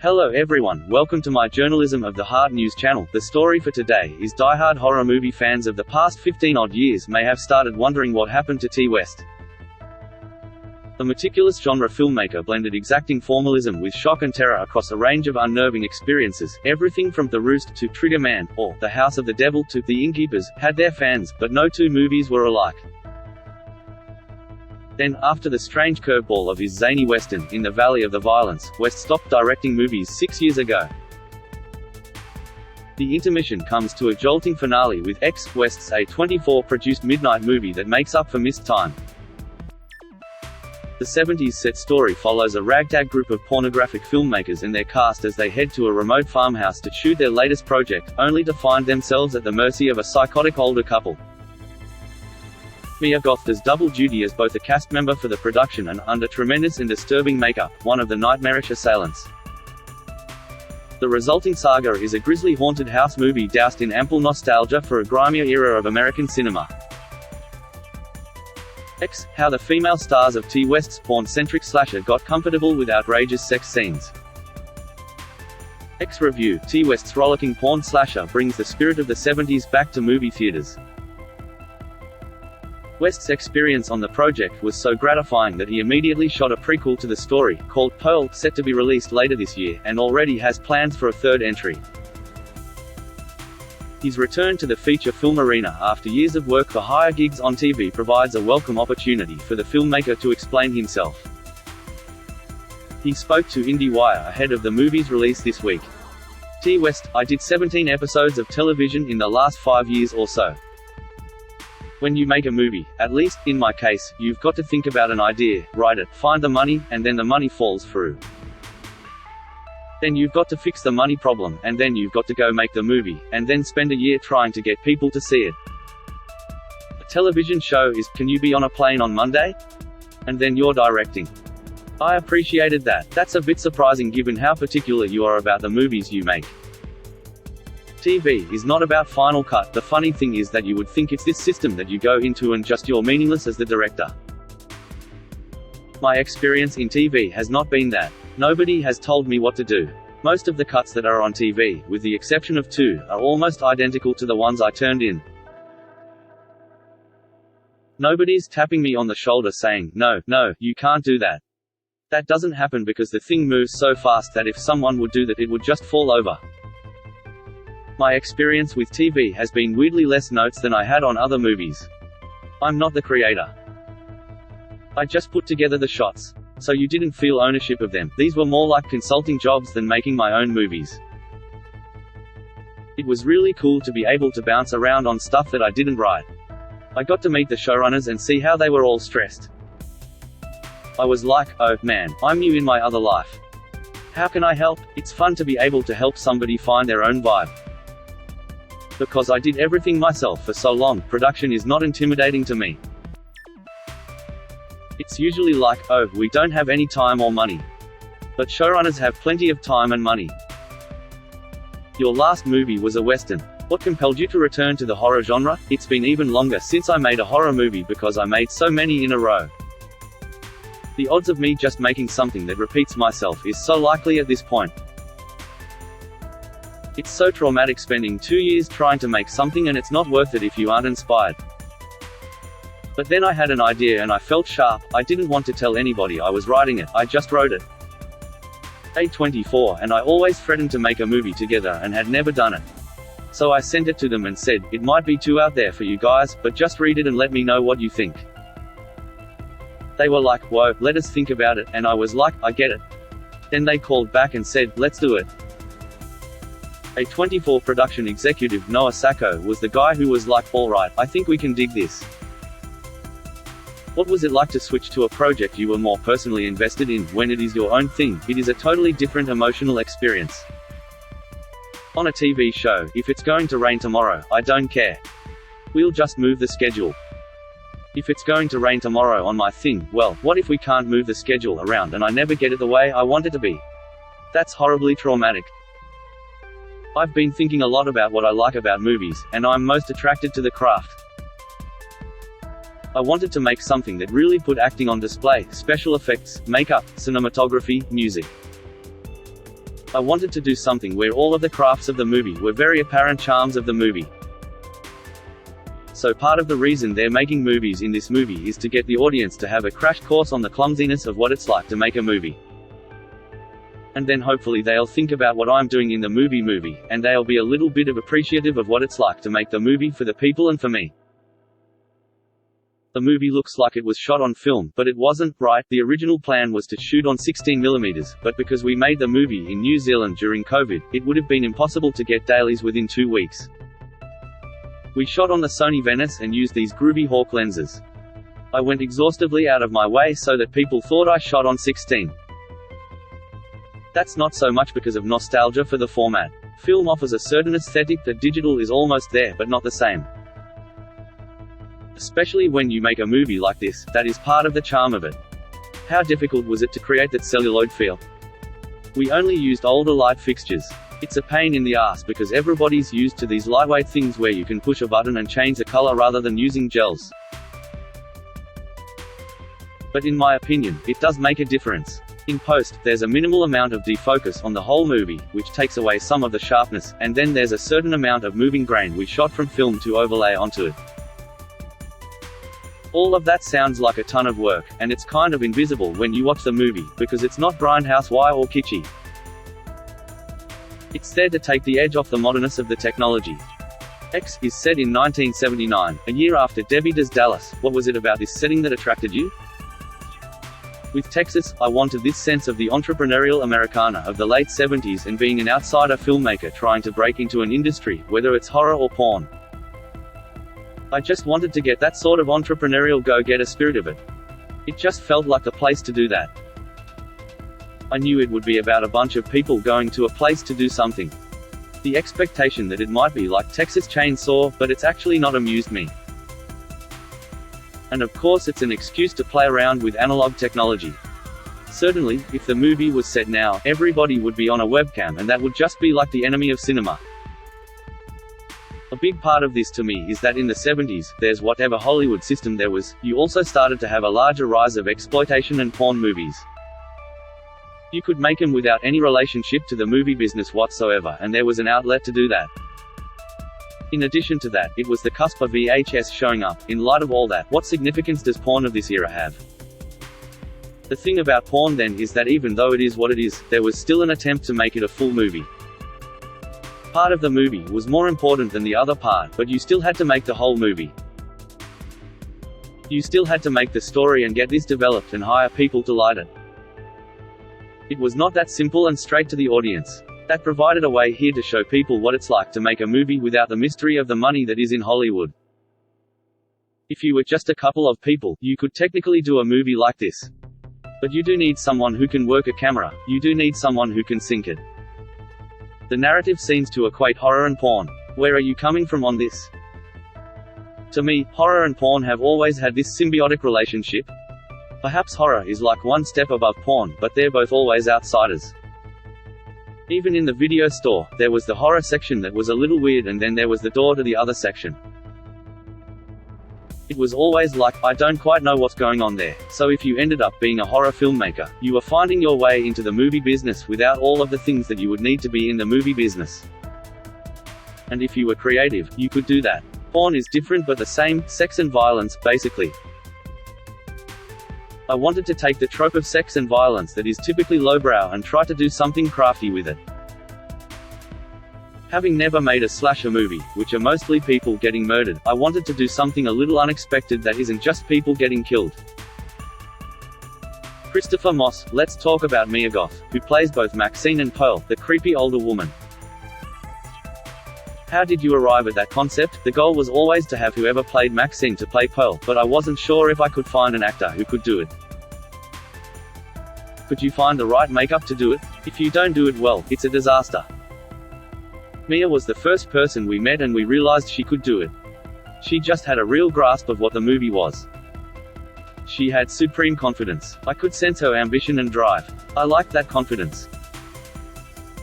Hello everyone, welcome to my Journalism of the Heart news channel. The story for today is die-hard horror movie fans of the past 15-odd years may have started wondering what happened to T. West. The meticulous genre filmmaker blended exacting formalism with shock and terror across a range of unnerving experiences. Everything from The Roost to Trigger Man, or The House of the Devil to The Innkeepers, had their fans, but no two movies were alike. Then, after the strange curveball of his zany western, In the Valley of the Violence, West stopped directing movies 6 years ago. The intermission comes to a jolting finale with West's A24-produced midnight movie that makes up for missed time. The 70s set story follows a ragtag group of pornographic filmmakers and their cast as they head to a remote farmhouse to shoot their latest project, only to find themselves at the mercy of a psychotic older couple. Mia Goth does double duty as both a cast member for the production and, under tremendous and disturbing makeup, one of the nightmarish assailants. The resulting saga is a grisly haunted house movie doused in ample nostalgia for a grimier era of American cinema. How the female stars of T. West's porn-centric slasher got comfortable with outrageous sex scenes. Review: T. West's rollicking porn slasher brings the spirit of the 70s back to movie theaters. West's experience on the project was so gratifying that he immediately shot a prequel to the story, called Pearl, set to be released later this year, and already has plans for a third entry. His return to the feature film arena after years of work for hire gigs on TV provides a welcome opportunity for the filmmaker to explain himself. He spoke to IndieWire ahead of the movie's release this week. T. West: I did 17 episodes of television in the last 5 years or so. When you make a movie, at least, in my case, you've got to think about an idea, write it, find the money, and then the money falls through. Then you've got to fix the money problem, and then you've got to go make the movie, and then spend a year trying to get people to see it. A television show is, can you be on a plane on Monday? And then you're directing. I appreciated that. That's a bit surprising given how particular you are about the movies you make. TV is not about Final Cut. The funny thing is that you would think it's this system that you go into and just you're meaningless as the director. My experience in TV has not been that. Nobody has told me what to do. Most of the cuts that are on TV, with the exception of 2, are almost identical to the ones I turned in. Nobody's tapping me on the shoulder saying, no, you can't do that. That doesn't happen because the thing moves so fast that if someone would do that it would just fall over. My experience with TV has been weirdly less notes than I had on other movies. I'm not the creator. I just put together the shots. So you didn't feel ownership of them. These were more like consulting jobs than making my own movies. It was really cool to be able to bounce around on stuff that I didn't write. I got to meet the showrunners and see how they were all stressed. I was like, oh, man, I'm new in my other life. How can I help? It's fun to be able to help somebody find their own vibe. Because I did everything myself for so long, production is not intimidating to me. It's usually like, oh, we don't have any time or money. But showrunners have plenty of time and money. Your last movie was a western. What compelled you to return to the horror genre? It's been even longer since I made a horror movie because I made so many in a row. The odds of me just making something that repeats myself is so likely at this point. It's so traumatic spending 2 years trying to make something and it's not worth it if you aren't inspired. But then I had an idea and I felt sharp. I didn't want to tell anybody I was writing it, I just wrote it. A24 and I always threatened to make a movie together and had never done it. So I sent it to them and said, it might be too out there for you guys, but just read it and let me know what you think. They were like, whoa, let us think about it, and I was like, I get it. Then they called back and said, let's do it. A24 production executive Noah Sacco was the guy who was like, alright, I think we can dig this. What was it like to switch to a project you were more personally invested in? When it is your own thing, it is a totally different emotional experience. On a TV show, if it's going to rain tomorrow, I don't care. We'll just move the schedule. If it's going to rain tomorrow on my thing, well, what if we can't move the schedule around and I never get it the way I want it to be? That's horribly traumatic. I've been thinking a lot about what I like about movies, and I'm most attracted to the craft. I wanted to make something that really put acting on display, special effects, makeup, cinematography, music. I wanted to do something where all of the crafts of the movie were very apparent charms of the movie. So part of the reason they're making movies in this movie is to get the audience to have a crash course on the clumsiness of what it's like to make a movie. And then hopefully they'll think about what I'm doing in the movie, and they'll be a little bit appreciative of what it's like to make the movie for the people and for me. The movie looks like it was shot on film, but it wasn't, right? The original plan was to shoot on 16mm, but because we made the movie in New Zealand during COVID, it would have been impossible to get dailies within 2 weeks. We shot on the Sony Venice and used these groovy Hawk lenses. I went exhaustively out of my way so that people thought I shot on 16. That's not so much because of nostalgia for the format. Film offers a certain aesthetic that digital is almost there, but not the same. Especially when you make a movie like this, that is part of the charm of it. How difficult was it to create that celluloid feel? We only used older light fixtures. It's a pain in the ass because everybody's used to these lightweight things where you can push a button and change the color rather than using gels. But in my opinion, it does make a difference. In post, there's a minimal amount of defocus on the whole movie, which takes away some of the sharpness, and then there's a certain amount of moving grain we shot from film to overlay onto it. All of that sounds like a ton of work, and it's kind of invisible when you watch the movie, because it's not grindhouse wire or kitschy. It's there to take the edge off the modernness of the technology. X is set in 1979, a year after Debbie Does Dallas. What was it about this setting that attracted you? With Texas, I wanted this sense of the entrepreneurial Americana of the late 70s and being an outsider filmmaker trying to break into an industry, whether it's horror or porn. I just wanted to get that sort of entrepreneurial go-getter spirit of it. It just felt like the place to do that. I knew it would be about a bunch of people going to a place to do something. The expectation that it might be like Texas Chainsaw, but it's actually not, amused me. And of course it's an excuse to play around with analog technology. Certainly, if the movie was set now, everybody would be on a webcam and that would just be like the enemy of cinema. A big part of this to me is that in the 70s, there's whatever Hollywood system there was, you also started to have a larger rise of exploitation and porn movies. You could make them without any relationship to the movie business whatsoever, and there was an outlet to do that. In addition to that, it was the cusp of VHS showing up. In light of all that, what significance does porn of this era have? The thing about porn then is that even though it is what it is, there was still an attempt to make it a full movie. Part of the movie was more important than the other part, but you still had to make the whole movie. You still had to make the story and get this developed and hire people to light it. It was not that simple and straight to the audience. That provided a way here to show people what it's like to make a movie without the mystery of the money that is in Hollywood. If you were just a couple of people, you could technically do a movie like this. But you do need someone who can work a camera, you do need someone who can sync it. The narrative seems to equate horror and porn. Where are you coming from on this? To me, horror and porn have always had this symbiotic relationship. Perhaps horror is like one step above porn, but they're both always outsiders. Even in the video store, there was the horror section that was a little weird and then there was the door to the other section. It was always like, I don't quite know what's going on there. So if you ended up being a horror filmmaker, you were finding your way into the movie business without all of the things that you would need to be in the movie business. And if you were creative, you could do that. Porn is different but the same, sex and violence, basically. I wanted to take the trope of sex and violence that is typically lowbrow and try to do something crafty with it. Having never made a slasher movie, which are mostly people getting murdered, I wanted to do something a little unexpected that isn't just people getting killed. Christopher Moss, let's talk about Mia Goth, who plays both Maxine and Pearl, the creepy older woman. How did you arrive at that concept? The goal was always to have whoever played Maxine to play Pearl, but I wasn't sure if I could find an actor who could do it. Could you find the right makeup to do it? If you don't do it well, it's a disaster. Mia was the first person we met and we realized she could do it. She just had a real grasp of what the movie was. She had supreme confidence. I could sense her ambition and drive. I liked that confidence.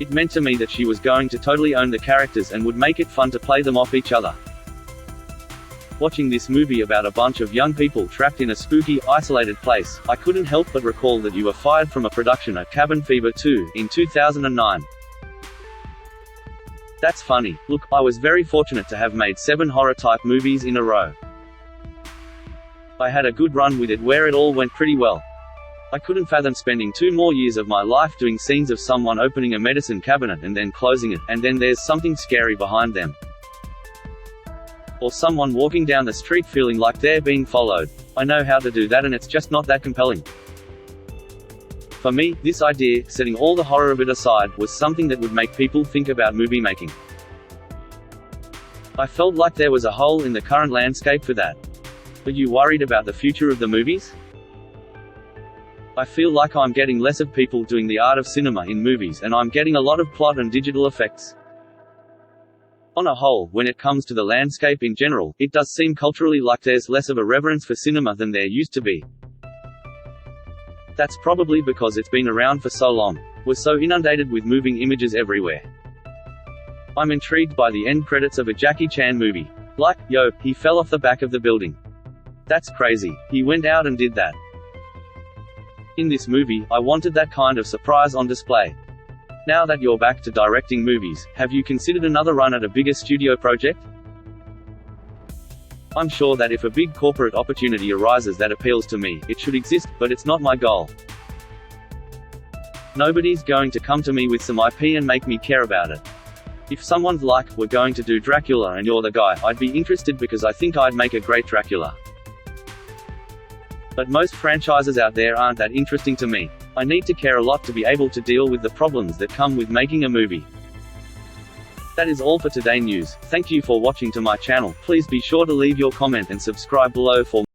It meant to me that she was going to totally own the characters and would make it fun to play them off each other. Watching this movie about a bunch of young people trapped in a spooky, isolated place, I couldn't help but recall that you were fired from a production of Cabin Fever 2, in 2009. That's funny. Look, I was very fortunate to have made 7 horror-type movies in a row. I had a good run with it where it all went pretty well. I couldn't fathom spending 2 more years of my life doing scenes of someone opening a medicine cabinet and then closing it, and then there's something scary behind them. Or someone walking down the street feeling like they're being followed. I know how to do that and it's just not that compelling. For me, this idea, setting all the horror of it aside, was something that would make people think about movie making. I felt like there was a hole in the current landscape for that. Are you worried about the future of the movies? I feel like I'm getting less of people doing the art of cinema in movies and I'm getting a lot of plot and digital effects. On a whole, when it comes to the landscape in general, it does seem culturally like there's less of a reverence for cinema than there used to be. That's probably because it's been around for so long. We're so inundated with moving images everywhere. I'm intrigued by the end credits of a Jackie Chan movie. Like, yo, he fell off the back of the building. That's crazy. He went out and did that. In this movie, I wanted that kind of surprise on display. Now that you're back to directing movies, have you considered another run at a bigger studio project? I'm sure that if a big corporate opportunity arises that appeals to me, it should exist, but it's not my goal. Nobody's going to come to me with some IP and make me care about it. If someone's like, we're going to do Dracula and you're the guy, I'd be interested because I think I'd make a great Dracula. But most franchises out there aren't that interesting to me. I need to care a lot to be able to deal with the problems that come with making a movie. That is all for today news. Thank you for watching to my channel. Please be sure to leave your comment and subscribe below for